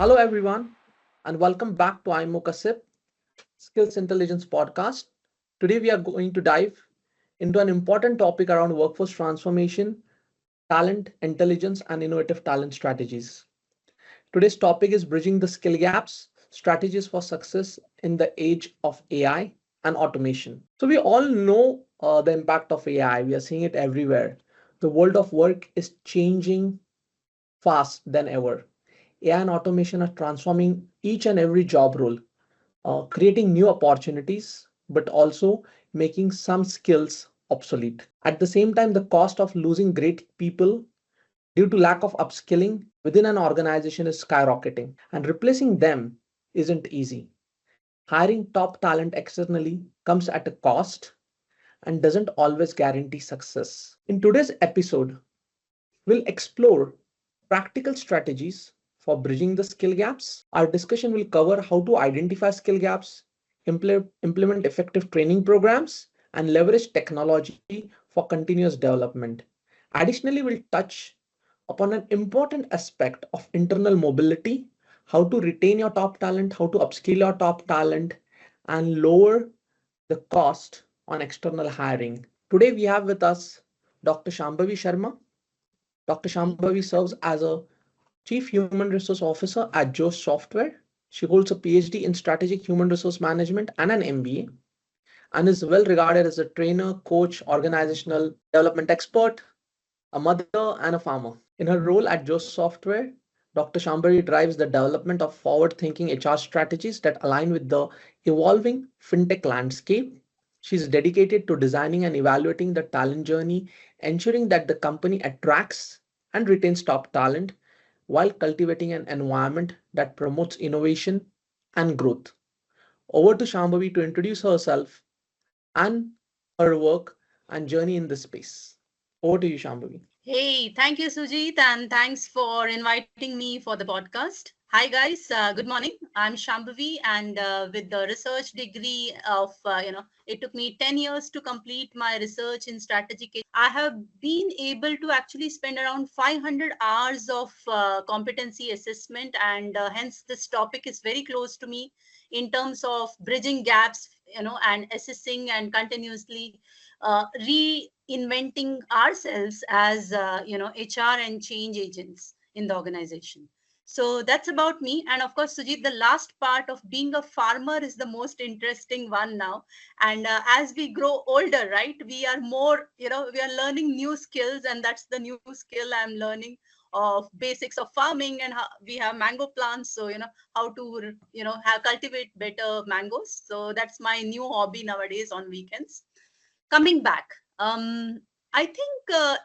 Hello, everyone, and welcome back to iMochaSIP Skills Intelligence Podcast. Today, we are going to dive into an important topic around workforce transformation, talent, intelligence, and innovative talent strategies. Today's topic is bridging the skill gaps, strategies for success in the age of AI and automation. So, we all know the impact of AI, we are seeing it everywhere. The world of work is changing fast than ever. AI and automation are transforming each and every job role, creating new opportunities, but also making some skills obsolete. At the same time, the cost of losing great people due to lack of upskilling within an organization is skyrocketing, and replacing them isn't easy. Hiring top talent externally comes at a cost and doesn't always guarantee success. In today's episode, we'll explore practical strategies for bridging the skill gaps. Our discussion will cover how to identify skill gaps, implement effective training programs, and leverage technology for continuous development. Additionally, we'll touch upon an important aspect of internal mobility, how to retain your top talent, how to upskill your top talent, and lower the cost on external hiring. Today, we have with us Dr. Shambhavi Sharma. Dr. Shambhavi serves as a Chief Human Resource Officer at Joe Software. She holds a PhD in Strategic Human Resource Management and an MBA, and is well regarded as a trainer, coach, organizational development expert, a mother, and a farmer. In her role at Joe Software, Dr. Shambhavi drives the development of forward thinking HR strategies that align with the evolving fintech landscape. She is dedicated to designing and evaluating the talent journey, ensuring that the company attracts and retains top talent while cultivating an environment that promotes innovation and growth. Over to Shambhavi to introduce herself and her work and journey in this space. Over to you, Shambhavi. Hey, thank you, Sujit, and thanks for inviting me for the podcast. Hi, guys. Good morning. I'm Shambhavi, and with the research degree of, it took me 10 years to complete my research in strategic. I have been able to actually spend around 500 hours of competency assessment, and hence this topic is very close to me in terms of bridging gaps, and assessing and continuously reinventing ourselves as HR and change agents in the organization. So that's about me. And of course, Sujit, the last part of being a farmer is the most interesting one now. And as we grow older, right, we are more, we are learning new skills, and that's the new skill I'm learning of basics of farming, and how we have mango plants. So, how to, have cultivate better mangoes. So that's my new hobby nowadays on weekends. Coming back, I think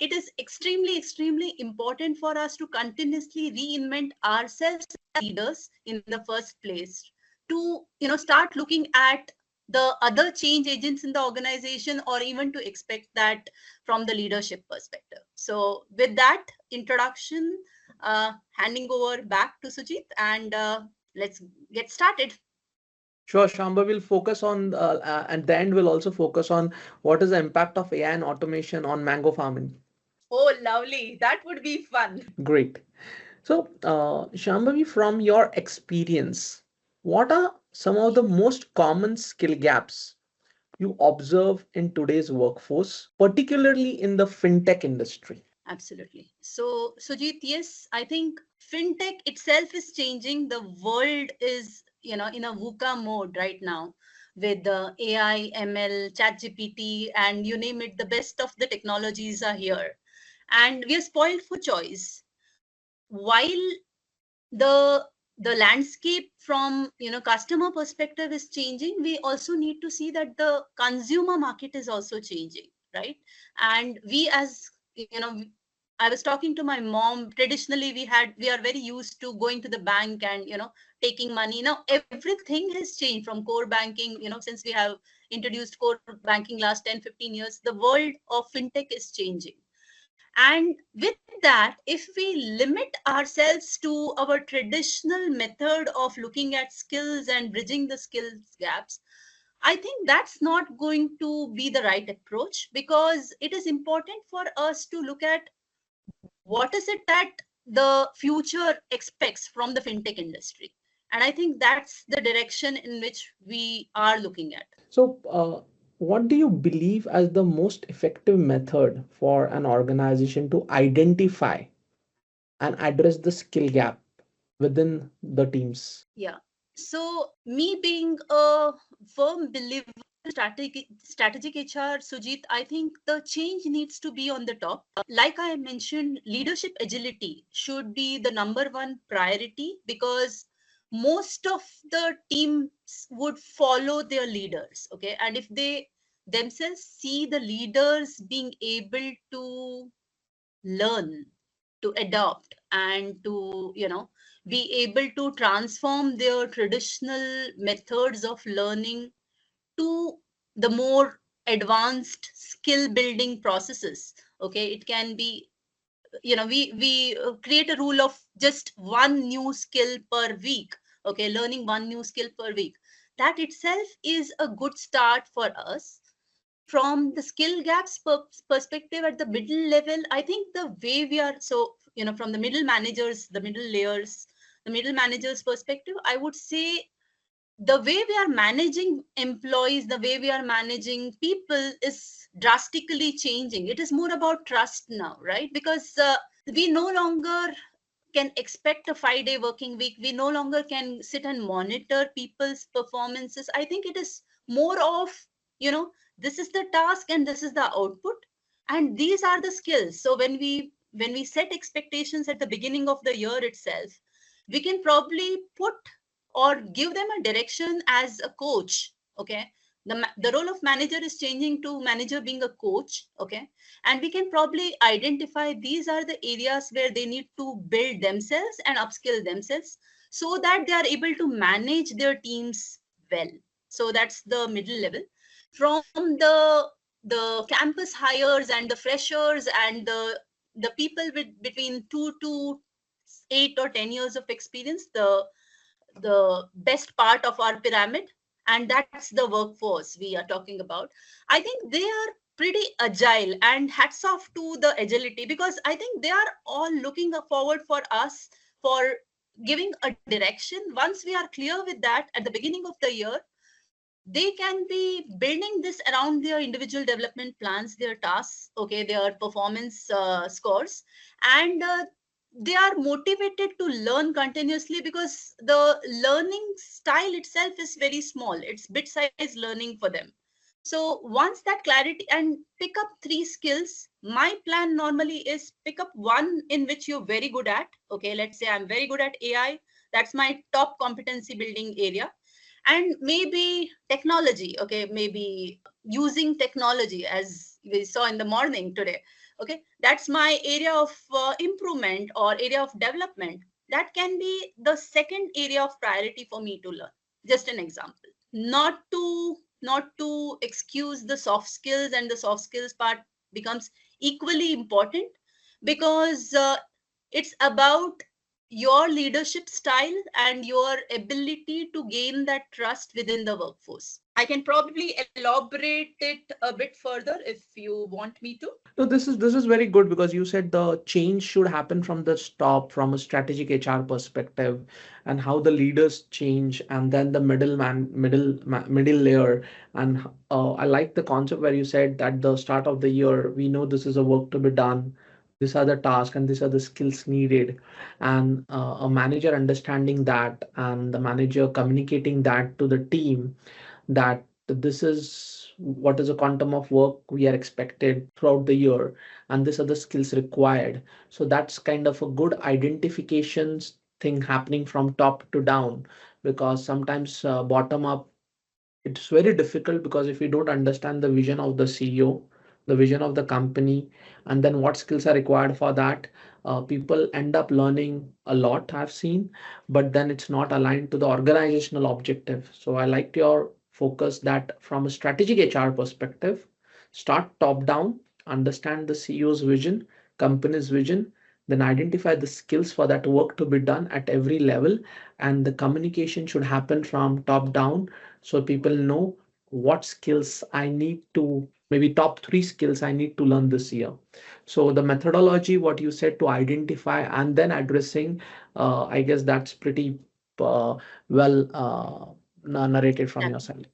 it is extremely important for us to continuously reinvent ourselves as leaders in the first place, to start looking at the other change agents in the organization, or even to expect that from the leadership perspective. So with that introduction, handing over back to Sujit, and let's get started. Sure, Shamba will focus on, at the end, will also focus on what is the impact of AI and automation on mango farming. Oh, lovely. That would be fun. Great. So, Shambhavi, from your experience, what are some of the most common skill gaps you observe in today's workforce, particularly in the fintech industry? Absolutely. So, Sujit, yes, I think fintech itself is changing. The world is, in a VUCA mode right now, with the AI, ML, ChatGPT, and you name it, the best of the technologies are here. And we are spoiled for choice. While the landscape from customer perspective is changing, we also need to see that the consumer market is also changing, right? And we, as I was talking to my mom. Traditionally, we are very used to going to the bank and taking money. Now everything has changed from core banking. Since we have introduced core banking last 10-15 years, the world of fintech is changing. And with that, if we limit ourselves to our traditional method of looking at skills and bridging the skills gaps, I think that's not going to be the right approach, because it is important for us to look at what is it that the future expects from the fintech industry. And I think that's the direction in which we are looking at. So, what do you believe as the most effective method for an organization to identify and address the skill gap within the teams? Yeah. So me being a firm believer in strategic HR, Sujit, I think the change needs to be on the top. Like I mentioned, leadership agility should be the number one priority, because most of the teams would follow their leaders. Okay. And if they themselves see the leaders being able to learn, to adopt, and to be able to transform their traditional methods of learning to the more advanced skill building processes. Okay, it can be, we create a rule of just one new skill per week. Okay, learning one new skill per week, that itself is a good start for us. From the skill gaps perspective at the middle level, I think the way we are, so from the middle managers, the middle layers, the middle managers perspective, I would say the way we are managing employees, the way we are managing people is drastically changing. It is more about trust now, right? Because we no longer can expect a 5-day working week. We no longer can sit and monitor people's performances. I think it is more of, this is the task and this is the output, and these are the skills. So when we set expectations at the beginning of the year itself, we can probably put or give them a direction as a coach. Okay, the role of manager is changing to manager being a coach. Okay, and we can probably identify these are the areas where they need to build themselves and upskill themselves, so that they are able to manage their teams well. So that's the middle level. From the campus hires and the freshers and the people with between 2 to 8 or 10 years of experience, the best part of our pyramid, and that's the workforce we are talking about. I think they are pretty agile, and hats off to the agility, because I think they are all looking forward for us for giving a direction. Once we are clear with that at the beginning of the year, they can be building this around their individual development plans, their tasks, okay, their performance scores, and they are motivated to learn continuously, because the learning style itself is very small. It's bit size learning for them. So once that clarity, and pick up 3 skills. My plan normally is pick up one in which you're very good at. Okay, let's say I'm very good at AI. That's my top competency building area. And maybe technology. Okay, maybe using technology, as we saw in the morning today. Okay, that's my area of improvement or area of development. That can be the second area of priority for me to learn. Just an example, not to excuse the soft skills, and the soft skills part becomes equally important, because it's about your leadership style and your ability to gain that trust within the workforce. I can probably elaborate it a bit further if you want me to. No, this is very good because you said the change should happen from the top, from a strategic HR perspective, and how the leaders change, and then the middle layer. And I like the concept where you said that the start of the year, we know this is a work to be done. These are the tasks and these are the skills needed, and a manager understanding that, and the manager communicating that to the team, that this is what is a quantum of work we are expected throughout the year, and these are the skills required. So that's kind of a good identifications thing happening from top to down, because sometimes bottom up it's very difficult, because if you don't understand the vision of the CEO, the vision of the company, and then what skills are required for that, people end up learning a lot, I've seen, but then it's not aligned to the organizational objective. So I like your focus that from a strategic HR perspective, start top down, understand the CEO's vision, company's vision, then identify the skills for that work to be done at every level, and the communication should happen from top down, so people know what skills I need to maybe top 3 skills I need to learn this year. So the methodology, what you said, to identify and then addressing, I guess that's pretty well narrated from your side.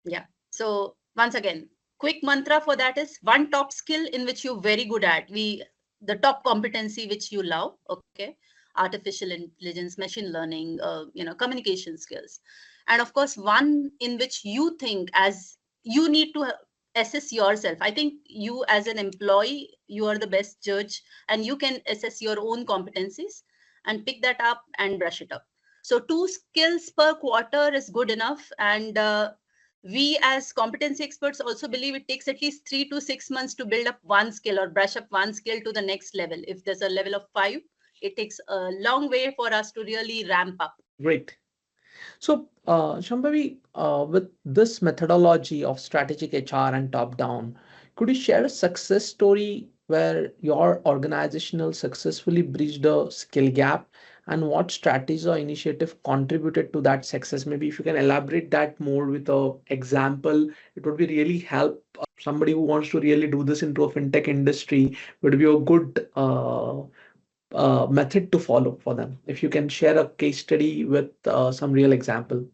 Yeah. So once again, quick mantra for that is one top skill in which you're very good at. The top competency which you love. Okay, artificial intelligence, machine learning, communication skills, and of course one in which you think as you need to assess yourself. I think you as an employee, you are the best judge, and you can assess your own competencies and pick that up and brush it up. So 2 skills per quarter is good enough, and we as competency experts also believe it takes at least 3 to 6 months to build up one skill or brush up one skill to the next level. If there's a level of 5, it takes a long way for us to really ramp up. Great. So, Shambhavi, with this methodology of strategic HR and top down, could you share a success story where your organizational successfully bridged a skill gap, and what strategies or initiative contributed to that success? Maybe if you can elaborate that more with a example, it would be really help somebody who wants to really do this into a fintech industry. Would be a good method to follow for them. If you can share a case study with some real example.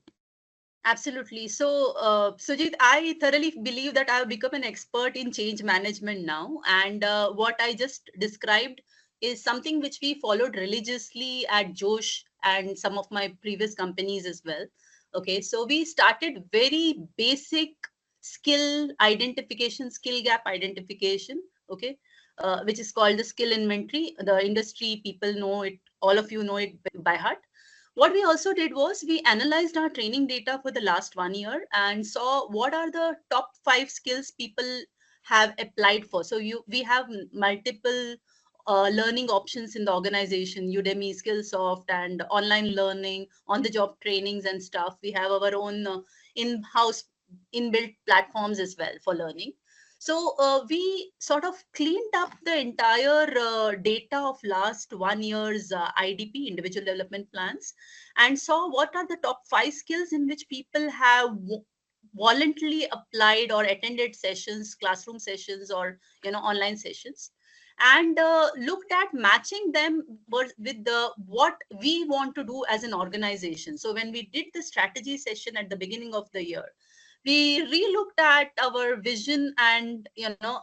Absolutely. So, Sujit, I thoroughly believe that I've become an expert in change management now. And what I just described is something which we followed religiously at Josh and some of my previous companies as well. Okay. So, we started very basic skill identification, skill gap identification. Okay. Which is called the skill inventory. The industry people know it, all of you know it by heart. What we also did was we analyzed our training data for the last 1 year and saw what are the top 5 skills people have applied for. So we have multiple learning options in the organization: Udemy, Skillsoft, and online learning, on the job trainings and stuff. We have our own in-house inbuilt platforms as well for learning. So we sort of cleaned up the entire data of last 1 year's IDP, individual development plans, and saw what are the top 5 skills in which people have voluntarily applied or attended sessions, classroom sessions, or online sessions, and looked at matching them with the what we want to do as an organization. So when we did the strategy session at the beginning of the year, we relooked at our vision and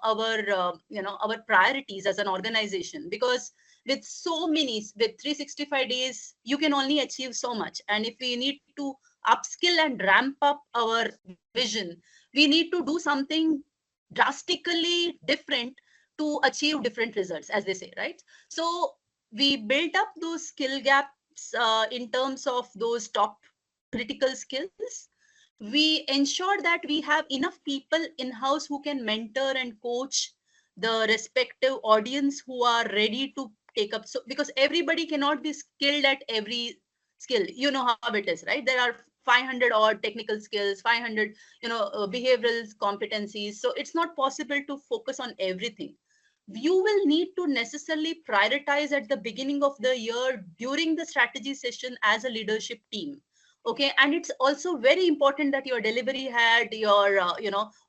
our priorities as an organization, because with 365 days you can only achieve so much, and if we need to upskill and ramp up our vision, we need to do something drastically different to achieve different results, as they say, right? So we built up those skill gaps in terms of those top critical skills. We ensure that we have enough people in house who can mentor and coach the respective audience who are ready to take up. So because everybody cannot be skilled at every skill, you know how it is, right? There are 500 odd technical skills, 500 behavioral competencies, so it's not possible to focus on everything. You will need to necessarily prioritize at the beginning of the year during the strategy session as a leadership team. Okay, and it's also very important that your delivery head, your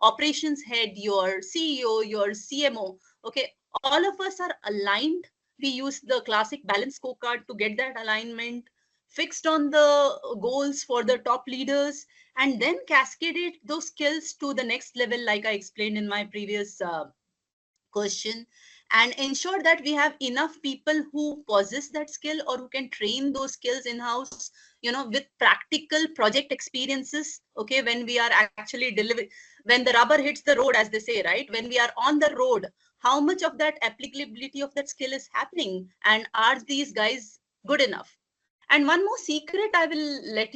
operations head, your CEO, your CMO, okay, all of us are aligned. We use the classic balance scorecard to get that alignment fixed on the goals for the top leaders, and then cascaded those skills to the next level, like I explained in my previous question, and ensure that we have enough people who possess that skill or who can train those skills in house, with practical project experiences. Okay, when we are actually delivering, when the rubber hits the road, as they say, right? When we are on the road, how much of that applicability of that skill is happening, and are these guys good enough? And one more secret I will let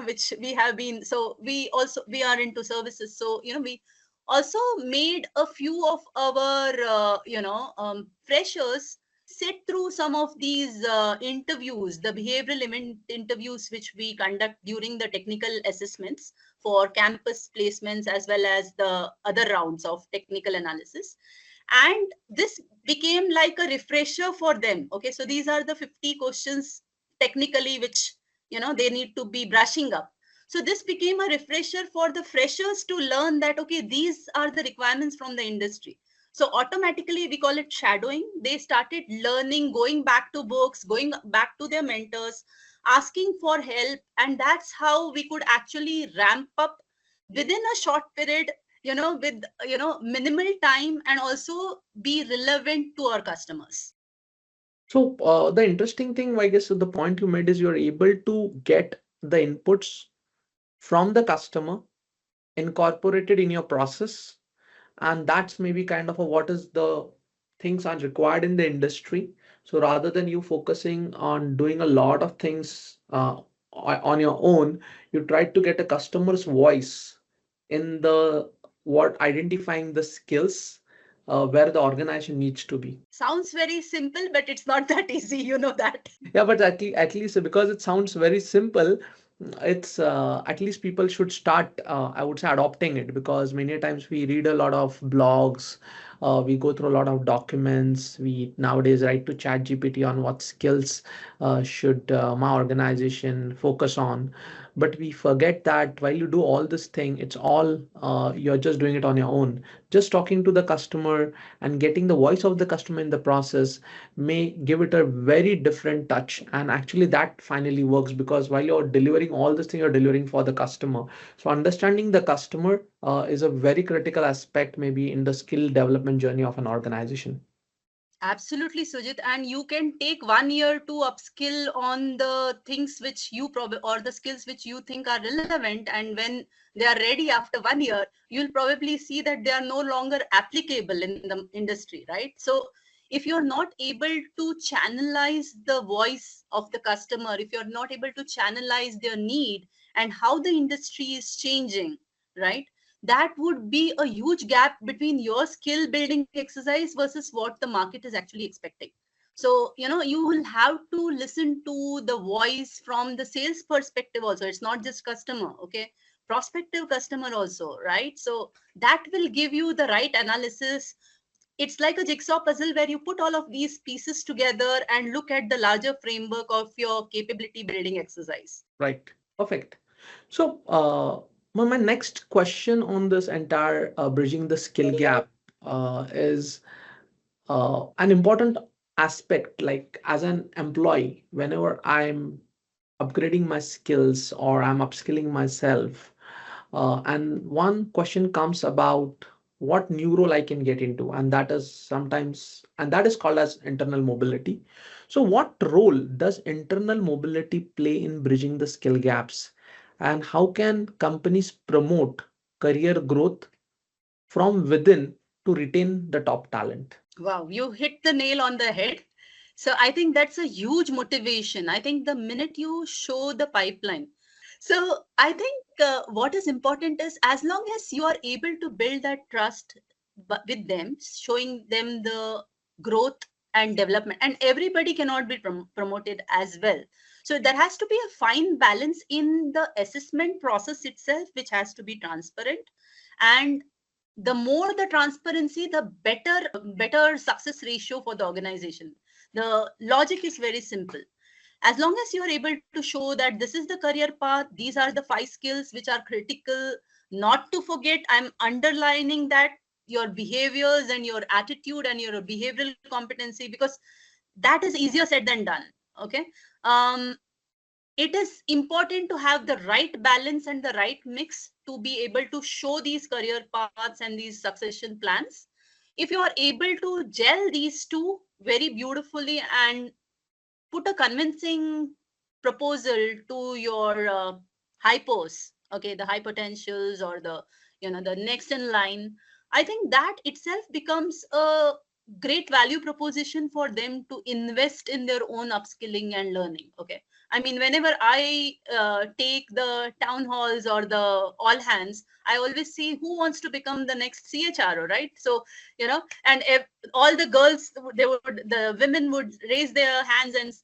which we have been, so we are into services, so we also made a few of our freshers sit through some of these interviews, the behavioral interviews which we conduct during the technical assessments for campus placements, as well as the other rounds of technical analysis. And this became like a refresher for them. Okay, so these are the 50 questions technically which they need to be brushing up. So this became a refresher for the freshers to learn that, okay, these are the requirements from the industry. So automatically we call it shadowing. They started learning, going back to books, going back to their mentors, asking for help. And that's how we could actually ramp up within a short period, with, minimal time, and also be relevant to our customers. So the interesting thing, I guess, the point you made is you're able to get the inputs from the customer incorporated in your process, and that's maybe kind of a what is the things are required in the industry. So rather than you focusing on doing a lot of things on your own, you try to get a customer's voice in the what identifying the skills where the organization needs to be. Sounds very simple, but it's not that easy, you know that. Yeah, but at least because it sounds very simple, it's at least people should start, I would say, adopting it, because many times we read a lot of blogs, we go through a lot of documents, we nowadays write to chat GPT on what skills should my organization focus on. But we forget that while you do all this thing, it's all you're just doing it on your own. Just talking to the customer and getting the voice of the customer in the process may give it a very different touch, and actually that finally works, because while you're delivering all this thing, you're delivering for the customer. So understanding the customer is a very critical aspect maybe in the skill development journey of an organization. Absolutely, Sujit. And you can take 1 year to upskill on the things which you probably, or the skills which you think are relevant. And when they are ready after 1 year, you'll probably see that they are no longer applicable in the industry, right? So if you're not able to channelize the voice of the customer, if you're not able to channelize their need and how the industry is changing, right? That would be a huge gap between your skill building exercise versus what the market is actually expecting. So you will have to listen to the voice from the sales perspective also. It's not just customer, okay, prospective customer also, right? So that will give you the right analysis. It's like a jigsaw puzzle where you put all of these pieces together and look at the larger framework of your capability building exercise. Right. Perfect. So my next question on this entire bridging the skill gap is an important aspect, like as an employee, whenever I'm upgrading my skills or I'm upskilling myself, and one question comes about what new role I can get into, and that is sometimes, and that is called as internal mobility. So what role does internal mobility play in bridging the skill gaps, and how can companies promote career growth from within to retain the top talent? Wow, you hit the nail on the head. So I think that's a huge motivation. I think the minute you show the pipeline. So I think what is important is, as long as you are able to build that trust with them, showing them the growth and development, and everybody cannot be promoted as well. So there has to be a fine balance in the assessment process itself, which has to be transparent. And the more the transparency, the better success ratio for the organization. The logic is very simple. As long as you are able to show that this is the career path, these are the 5 skills which are critical, not to forget, I'm underlining that, your behaviors and your attitude and your behavioral competency, because that is easier said than done. Okay. It is important to have the right balance and the right mix to be able to show these career paths and these succession plans. If you are able to gel these two very beautifully and put a convincing proposal to your hypos, okay, the high potentials, or the the next in line, I think that itself becomes a great value proposition for them to invest in their own upskilling and learning. Okay, I mean, whenever I take the town halls or the all hands, I always see who wants to become the next chro, right? So and if all the girls, the women would raise their hands, and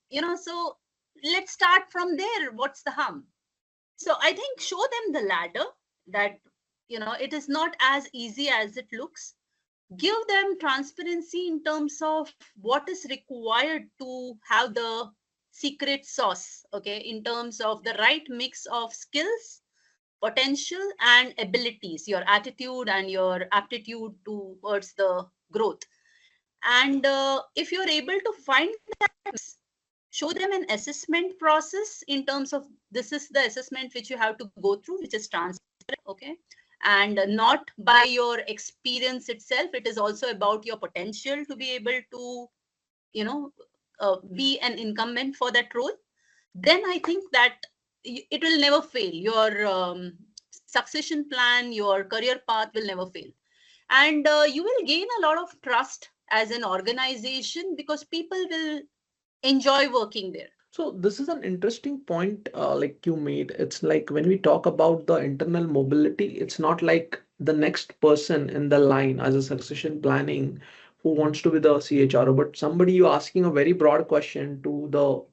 so let's start from there. What's the harm? So I think show them the ladder, that it is not as easy as it looks. Give them transparency in terms of what is required to have the secret sauce, okay, in terms of the right mix of skills, potential and abilities, your attitude and your aptitude towards the growth. And if you're able to find that, show them an assessment process in terms of this is the assessment which you have to go through, which is transparent, okay, and not by your experience itself. It is also about your potential to be able to, you know, be an incumbent for that role. Then I think that it will never fail. Your succession plan, your career path will never fail. And you will gain a lot of trust as an organization because people will enjoy working there. So this is an interesting point, like you made. It's like when we talk about the internal mobility, it's not like the next person in the line as a succession planning who wants to be the CHRO, but somebody you asking a very broad question to the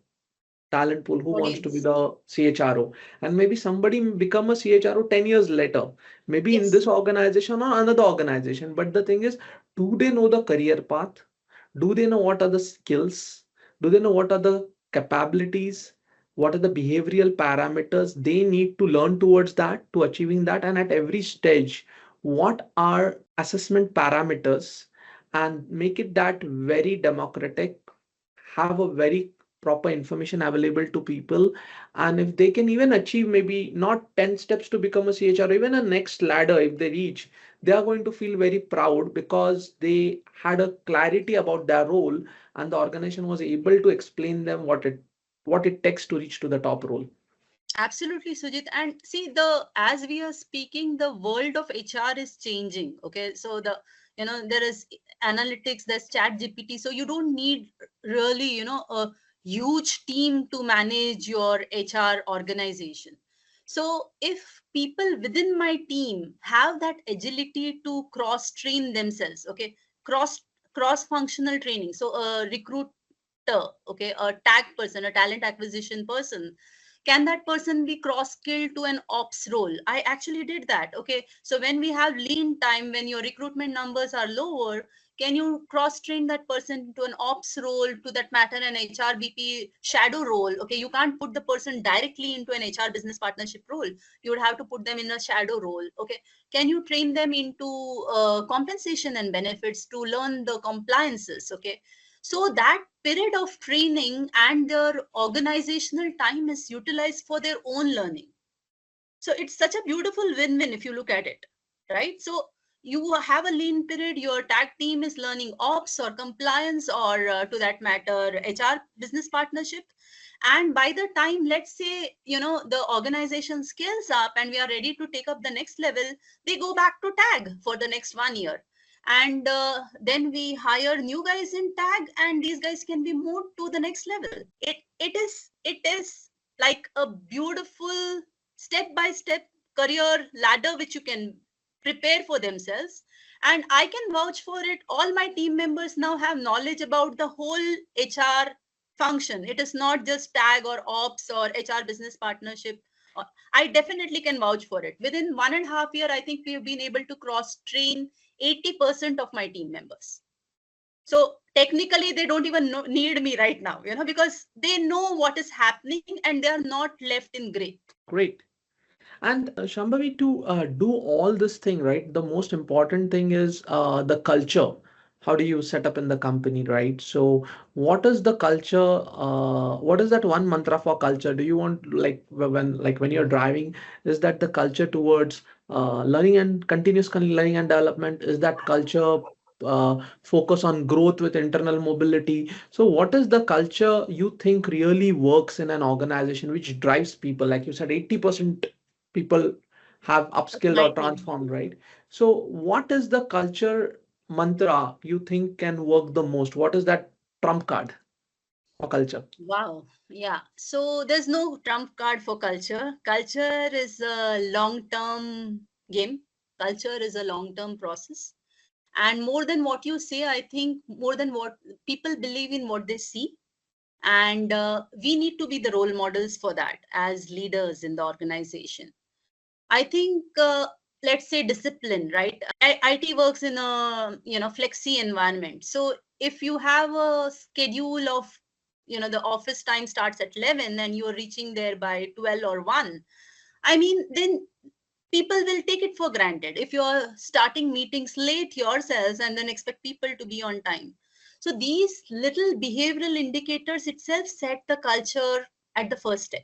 talent pool who wants to be Audience. the CHRO. And maybe somebody become a CHRO 10 years later, maybe in Yes, this organization or another organization. But the thing is, do they know the career path? Do they know what are the skills? Do they know what are the capabilities? What are the behavioral parameters they need to learn towards that, to achieving that? And at every stage, what are assessment parameters? And make it that very democratic, have a very proper information available to people. And if they can even achieve maybe not 10 steps to become a CHR, even a next ladder, if they reach, they are going to feel very proud because they had a clarity about their role and the organization was able to explain them what it takes to reach to the top role. absolutely, Sujit. And see, the as we are speaking, the world of HR is changing. Okay, so there is analytics, there's Chat GPT, so you don't need really a huge team to manage your HR organization. So if people within my team have that agility to cross train themselves, okay, cross cross functional training. So a recruiter, okay, a tag person, a talent acquisition person, can that person be cross skilled to an ops role? I actually did that. Okay, so when we have lean time, when your recruitment numbers are lower, can you cross train that person to an ops role, to that matter an HRBP shadow role? Okay, you can't put the person directly into an HR business partnership role. You would have to put them in a shadow role. Okay, can you train them into compensation and benefits to learn the compliances? Okay, so that period of training and their organizational time is utilized for their own learning. So it's such a beautiful win-win if you look at it, right? So you have a lean period, your tag team is learning ops or compliance or to that matter HR business partnership. And by the time, let's say, the organization scales up and we are ready to take up the next level, they go back to tag for the next 1 year. And then we hire new guys in tag, and these guys can be moved to the next level. It is like a beautiful step by step career ladder which you can prepare for themselves. And I can vouch for it, all my team members now have knowledge about the whole HR function. It is not just tag or ops or HR business partnership. I definitely can vouch for it. Within 1.5 year, I think we have been able to cross train 80% of my team members. So technically they don't even need me right now, because they know what is happening and they are not left in gray. Great. And Shambhavi, to do all this thing, right? The most important thing is the culture. How do you set up in the company, right? So, what is the culture? What is that one mantra for culture? Do you want like when you're driving, is that the culture towards learning and continuous learning and development? Is that culture focus on growth with internal mobility? So, what is the culture you think really works in an organization which drives people? Like you said, 80% people have Of upskilled my or team. transformed, right? So, what is the culture mantra you think can work the most? What is that trump card for culture? Wow. Yeah. So there's no trump card for culture. Culture is a long term game, culture is a long term process. And more than what you say, I think more than what people believe in what they see. And we need to be the role models for that as leaders in the organization. I think, let's say discipline, right? IT works in a flexi environment. So if you have a schedule of the office time starts at 11 and you're reaching there by 12 or 1, I mean, then people will take it for granted if you're starting meetings late yourselves and then expect people to be on time. So these little behavioral indicators itself set the culture at the first step.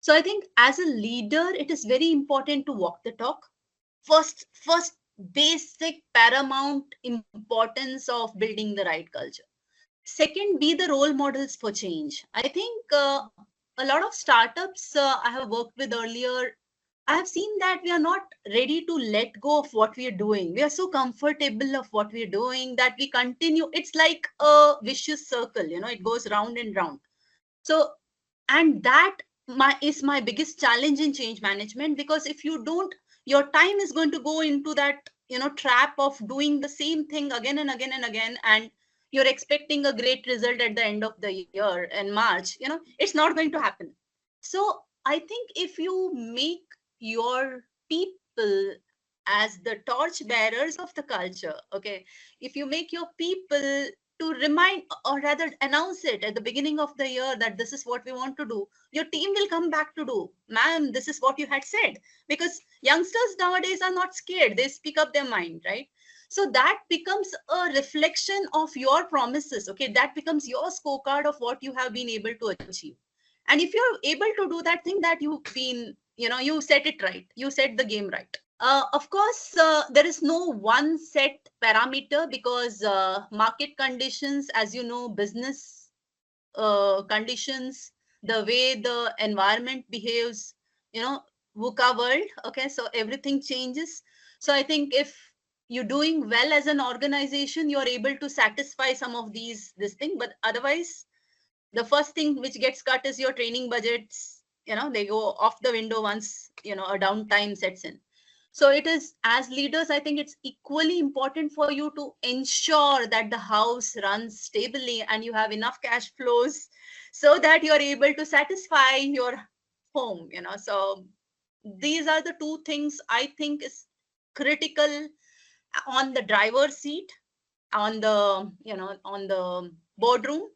So I think as a leader, it is very important to walk the talk. First basic paramount importance of building the right culture. Second, be the role models for change. I think a lot of startups I have worked with earlier, I have seen that we are not ready to let go of what we are doing. We are so comfortable of what we are doing that we continue. It's like a vicious circle, it goes round and round. So, and that is my biggest challenge in change management, because if you don't, your time is going to go into that trap of doing the same thing again and again and again, and you're expecting a great result at the end of the year in March. It's not going to happen. So I think if you make your people as the torch bearers of the culture, okay, if you make your people to remind, or rather announce it at the beginning of the year, that this is what we want to do, your team will come back to do, ma'am, this is what you had said. Because youngsters nowadays are not scared, they speak up their mind, right? So that becomes a reflection of your promises, okay, that becomes your scorecard of what you have been able to achieve. And if you're able to do that, think that you've been, you set it right, you set the game right. Of course, there is no one set parameter, because market conditions, as you know, business conditions, the way the environment behaves, VUCA world. Okay, so everything changes. So I think if you're doing well as an organization, you're able to satisfy some of this thing. But otherwise, the first thing which gets cut is your training budgets. They go off the window once a downtime sets in. So it is, as leaders, I think it's equally important for you to ensure that the house runs stably and you have enough cash flows so that you're able to satisfy your home. So these are the two things I think is critical on the driver's seat, on the on the boardroom.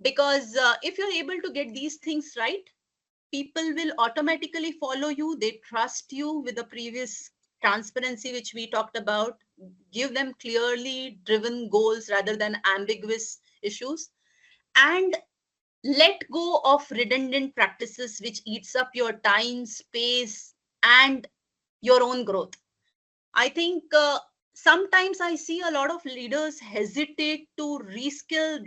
Because if you're able to get these things right, people will automatically follow you, they trust you with the previous transparency which we talked about. Give them clearly driven goals rather than ambiguous issues, and let go of redundant practices which eats up your time, space, and your own growth. I think sometimes I see a lot of leaders hesitate to reskill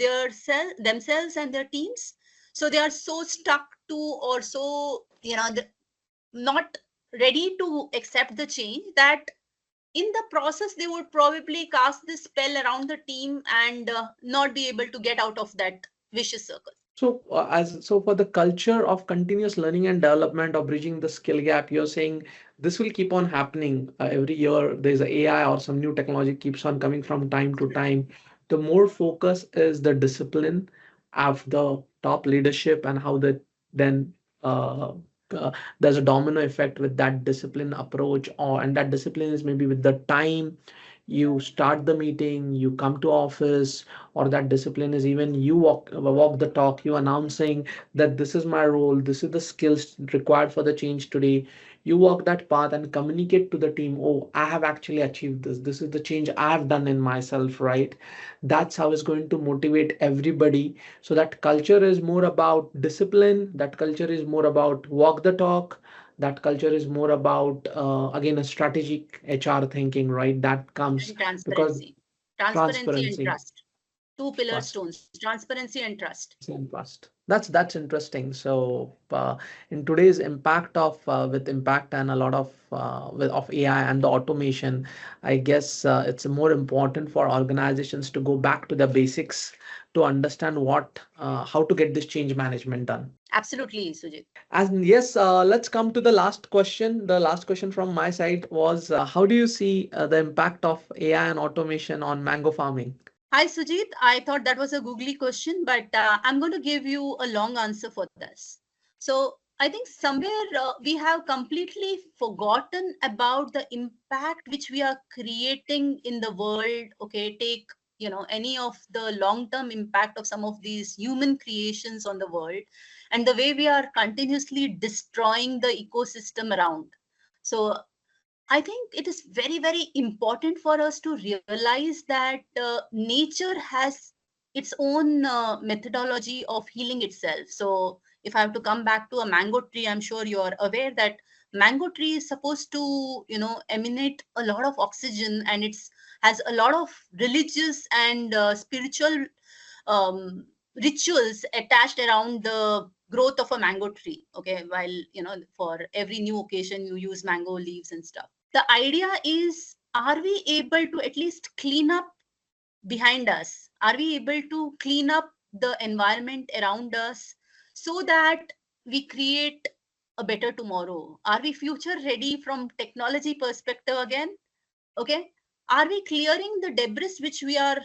themselves and their teams. So they are so stuck to, or so, not ready to accept the change, that in the process they would probably cast this spell around the team and not be able to get out of that vicious circle. So for the culture of continuous learning and development or bridging the skill gap, you're saying this will keep on happening every year. There's a AI or some new technology keeps on coming from time to time. The more focus is the discipline of the top leadership and how the then uh, there's a domino effect with that discipline approach, or and that discipline is maybe with the time you start the meeting, you come to office, or that discipline is even you walk the talk, you announcing that this is my role, this is the skills required for the change today. You walk that path and communicate to the team, oh, I have actually achieved this, this is the change I have done in myself, right? That's how it's going to motivate everybody. So that culture is more about discipline, that culture is more about walk the talk, that culture is more about again a strategic HR thinking, right? That comes And because transparency and transparency, trust, two pillar trust, stones, transparency and trust. and trust. That's interesting. So in today's impact of with impact and a lot of of AI and the automation, I guess it's more important for organizations to go back to the basics to understand what how to get this change management done. Absolutely, Sujit. And yes, let's come to the last question. The last question from my side was, how do you see the impact of AI and automation on mango farming? Hi, Sujit. I thought that was a googly question, but I'm going to give you a long answer for this. So I think somewhere we have completely forgotten about the impact which we are creating in the world. Okay, take any of the long-term impact of some of these human creations on the world, and the way we are continuously destroying the ecosystem around. So I think it is very, very important for us to realize that nature has its own methodology of healing itself. So, if I have to come back to a mango tree, I'm sure you're aware that mango tree is supposed to, emanate a lot of oxygen, and it's has a lot of religious and spiritual um, rituals attached around the growth of a mango tree. Okay, while for every new occasion you use mango leaves and stuff. The idea is, are we able to at least clean up behind us? Are we able to clean up the environment around us so that we create a better tomorrow? Are we future ready from technology perspective again? Okay, are we clearing the debris which we are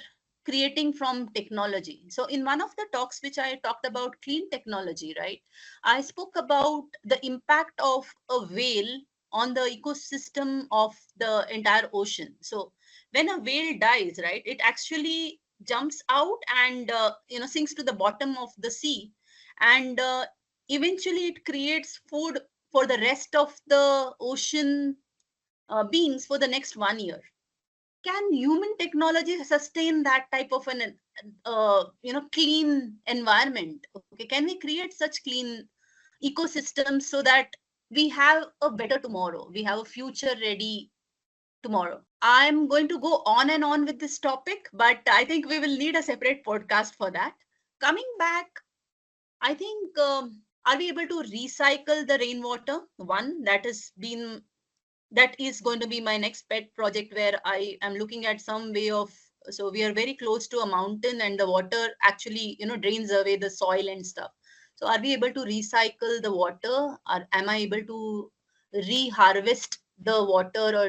creating from technology? So in one of the talks which I talked about clean technology, right, I spoke about the impact of a whale on the ecosystem of the entire ocean. So when a whale dies, right, it actually jumps out and sinks to the bottom of the sea, and eventually it creates food for the rest of the ocean beings for the next 1 year. Can human technology sustain that type of an clean environment? Okay, can we create such clean ecosystems so that we have a better tomorrow, we have a future ready tomorrow? I'm going to go on and on with this topic, but I think we will need a separate podcast for that. Coming back, I think, are we able to recycle the rainwater? One that has been that is going to be my next pet project, where I am looking at some way of, so we are very close to a mountain and the water actually drains away the soil and stuff. So are we able to recycle the water, or am I able to re-harvest the water, or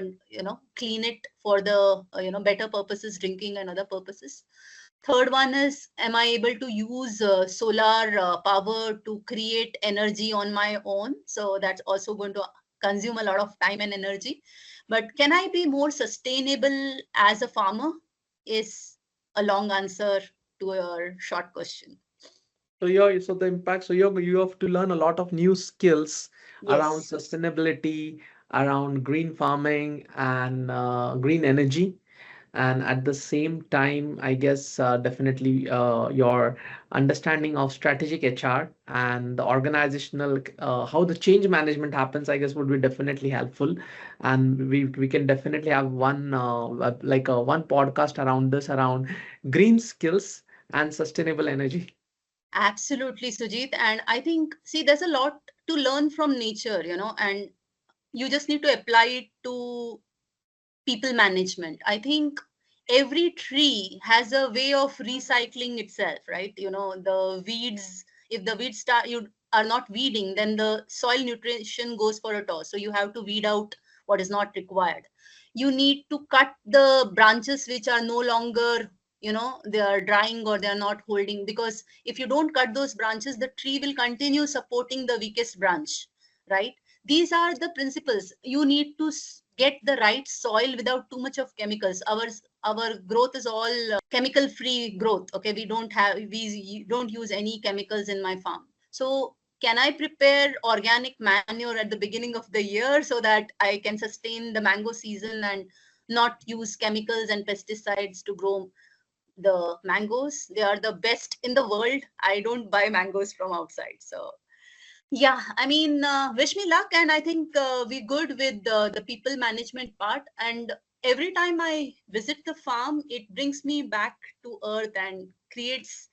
clean it for the better purposes, drinking and other purposes? Third one is, am I able to use solar power to create energy on my own? So that's also going to consume a lot of time and energy. But can I be more sustainable as a farmer? Is a long answer to your short question. So the impact. So you have to learn a lot of new skills around Yes. sustainability, around green farming and green energy. And at the same time, I guess definitely your understanding of strategic HR and the organizational how the change management happens, I guess would be definitely helpful. And we can definitely have one podcast around this around green skills and sustainable energy. Absolutely, Sujit. And I think, see, there's a lot to learn from nature, and you just need to apply it to people management. I think every tree has a way of recycling itself, right? The weeds, if the weeds start, you are not weeding, then the soil nutrition goes for a toss. So you have to weed out what is not required. You need to cut the branches which are no longer, they are drying or they are not holding, because if you don't cut those branches, the tree will continue supporting the weakest branch, right? These are the principles. You need to get the right soil without too much of chemicals. Our growth is all chemical free growth. Okay, we don't use any chemicals in my farm. So can I prepare organic manure at the beginning of the year so that I can sustain the mango season and not use chemicals and pesticides to grow the mangoes? They are the best in the world. I don't buy mangoes from outside. So yeah, I mean, wish me luck, and I think we're good with the people management part. And every time I visit the farm, it brings me back to earth and creates,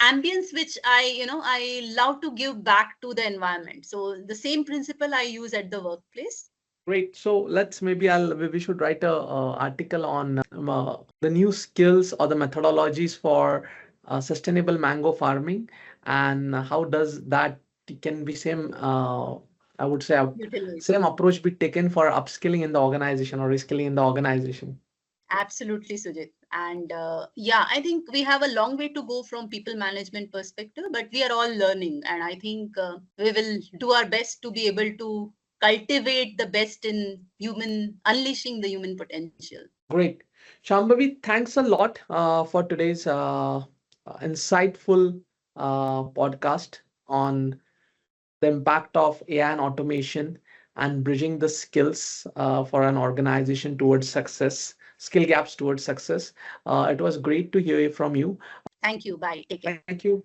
ambience which I love to give back to the environment. So the same principle I use at the workplace. Great. So let's maybe I'll we should write a article on the new skills or the methodologies for sustainable mango farming and how does that can be same I would say Utilize. same approach be taken for upskilling in the organization or reskilling in the organization. Absolutely, Sujit. And yeah, I think we have a long way to go from people management perspective, but we are all learning. And I think we will do our best to be able to cultivate the best in unleashing the human potential. Great. Shambhavi, thanks a lot for today's insightful podcast on the impact of AI and automation and bridging the skills for an organization towards success, skill gaps towards success. It was great to hear from you. Thank you. Bye. Take care. Thank you.